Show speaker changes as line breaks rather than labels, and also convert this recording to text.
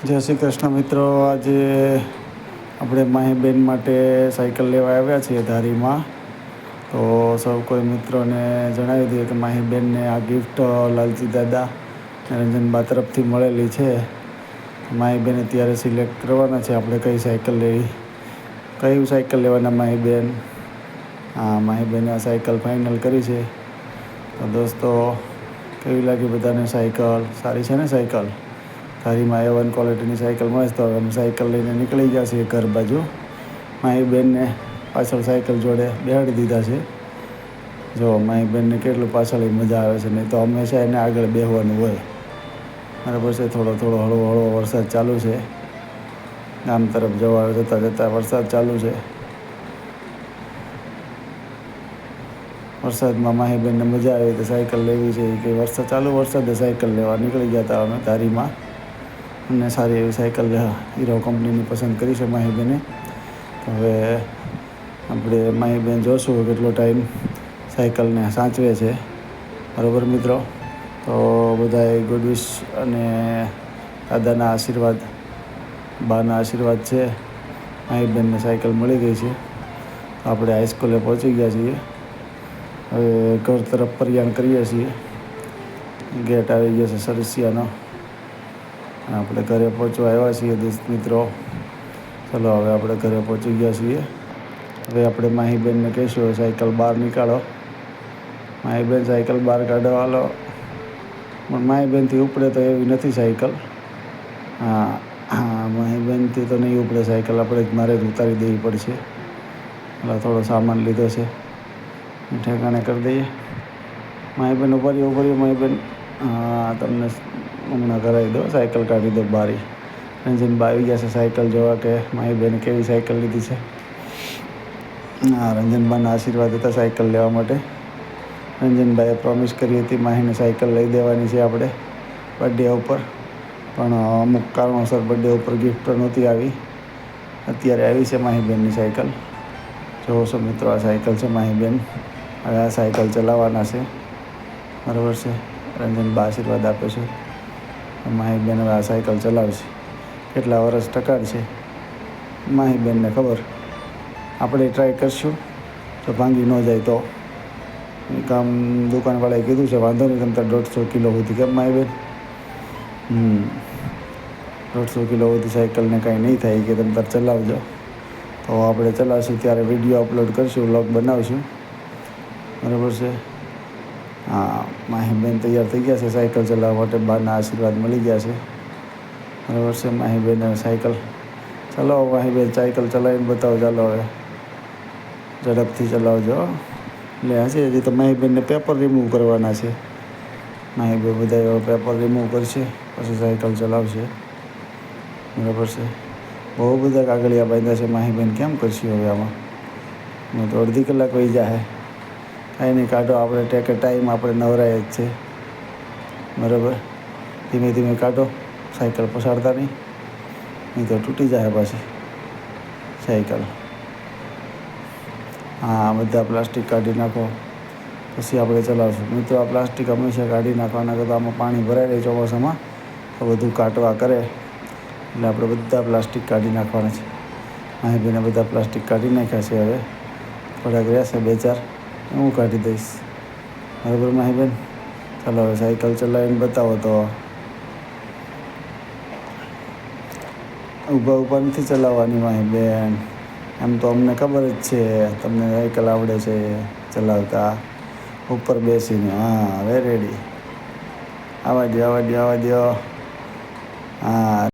જય શ્રી કૃષ્ણ મિત્રો. આજે આપણે માહીબેન માટે સાયકલ લેવા આવ્યા છીએ ધારીમાં. તો સૌ કોઈ મિત્રોને જણાવી દઈએ કે માહીબેનને આ ગિફ્ટ લાલજી દાદા રંજનબા તરફથી મળેલી છે. માહીબેન અત્યારે સિલેક્ટ કરવાના છે આપણે કઈ સાયકલ લેવી, કયું સાયકલ લેવાના માહીબેન. હા, માહીબેને આ સાયકલ ફાઇનલ કરી છે. તો દોસ્તો, કેવી લાગી બધાને સાયકલ? સારી છે ને સાયકલ? ધારીમાં A1 ક્વોલિટીની સાયકલ મળે તો હવે અમે સાયકલ લઈને નીકળી ગયા છીએ ઘર બાજુ. માહીબેનને પાછળ સાયકલ જોડે બેસાડી દીધા છે. જો માહીબેનને કેટલું પાછળ મજા આવે છે, નહીં તો હંમેશા એને આગળ બેસવાનું હોય. બરાબર છે. થોડો થોડો હળવો હળવો વરસાદ ચાલુ છે. ગામ તરફ જતાં વરસાદ ચાલુ છે. વરસાદમાં માહીબેનને મજા આવી તો સાયકલ લેવી છે કે વરસાદે સાયકલ લેવા નીકળી ગયા હતા અમે ધારીમાં. અને સારી એવી સાયકલ હીરો કંપનીની પસંદ કરી છે માહીબેને. હવે આપણે માહીબેન જોશું કેટલો ટાઈમ સાયકલને સાચવે છે. બરાબર મિત્રો. તો બધાએ ગુડ વિશ અને દાદાના આશીર્વાદ, બાના આશીર્વાદ છે. માહીબેનને સાયકલ મળી ગઈ છે. આપણે હાઈસ્કૂલે પહોંચી ગયા છીએ. હવે ઘર તરફ પ્રયાણ કરીએ છીએ. ગેટ આવી ગયો છે સરસિયાનો. આપણે ઘરે પહોંચવા આવ્યા છીએ મિત્રો. ચલો હવે આપણે ઘરે પહોંચી ગયા છીએ. હવે આપણે માહીબેનને કહીશું સાયકલ બહાર નીકાળો. માહીબેન સાયકલ બહાર કાઢો હાલો. પણ માહીબેનથી ઉપડે તો એવી નથી સાયકલ. હા, માહીબેનથી તો નહીં ઉપડે સાયકલ. મારે જ ઉતારી દેવી પડશે. એટલે થોડો સામાન લીધો છે, ઠેકાણે કરી દઈએ. માહીબેન ઉભા માહીબેન. હા, તમને હમણાં કરાવી દો, સાયકલ કાઢી દો બારી. રંજનબા આવી ગયા છે સાયકલ જોવા કે માહીબેને કેવી સાયકલ લીધી છે. હા, રંજનબાના આશીર્વાદ હતા સાયકલ લેવા માટે. રંજનબાએ પ્રોમિસ કરી હતી માહીને સાયકલ લઈ દેવાની છે આપણે બર્થડે ઉપર. પણ અમુક કારણોસર બર્થડે ઉપર ગિફ્ટ નહોતી આવી. અત્યારે આવી છે માહીબેનની સાયકલ. જોવો છો મિત્રો, આ સાયકલ છે માહીબેન. હવે આ સાયકલ ચલાવવાના છે. બરાબર છે. રંજનબા આશીર્વાદ આપે છે. માહીબેન હવે આ સાયકલ ચલાવશે. કેટલા વર્ષ ટકાડશે માહીબેનને ખબર. આપણે ટ્રાય કરશું. જો ભાંગી ન જાય તો. કામ દુકાનવાળાએ કીધું છે વાંધો નહીં, તમ તાર 150 કિલો સુધી. કેમ માહીબેન? 150 કિલો સુધી સાયકલને કાંઈ નહીં થાય કે તમ તાર ચલાવજો. તો આપણે ચલાવશું ત્યારે વિડીયો અપલોડ કરશું, વ્લોગ બનાવશું. બરાબર છે. હા, માહીબેન તૈયાર થઈ ગયા છે સાયકલ ચલાવવા માટે. બાના આશીર્વાદ મળી ગયા છે. બરાબર છે. માહીબેન સાયકલ ચલાવો. માહીબેન સાયકલ ચલાવીને બતાવો. ચાલો હવે ઝડપથી ચલાવજો. એટલે હજી તો માહીબેનને પેપર રિમૂવ કરવાના છે. માહીબેન બધા પેપર રિમૂવ કરશે પછી સાયકલ ચલાવશે. બરાબર છે. બહુ બધા કાગળિયા બાંધ્યા છે માહીબેન. કેમ કરશે હવે આમાં? મેં તો અડધી કલાક વહી જાય. કાંઈ નહીં, કાઢો. આપણે ટેકે ટાઈમ આપણે નવરાય જ છે. બરાબર. ધીમે ધીમે કાઢો. સાયકલ પછાડતા નહીં તો તૂટી જાય પાછી સાયકલ. હા, બધા પ્લાસ્ટિક કાઢી નાખો પછી આપણે ચલાવશું. મિત્રો, આ પ્લાસ્ટિક હંમેશા કાઢી નાખવાના કરતાં આમાં પાણી ભરાઈ રહે ચોમાસામાં તો બધું કાટવા કરે. એટલે આપણે બધા પ્લાસ્ટિક કાઢી નાખવાના છે. માહીબેને બધા પ્લાસ્ટિક કાઢી નાખ્યા છે. હવે થોડાક રહેશે 2-4, હું કાઢી દઈશ. બરાબર માહીબેન. ચાલો હવે સાયકલ ચલાવીને બતાવો. તો ઊભા નથી ચલાવવાની માહીબેન. એમ તો અમને ખબર જ છે તમને સાયકલ આવડે છે ચલાવતા, ઉપર બેસીને. હા, હવે રેડી. આવવા દો. હા.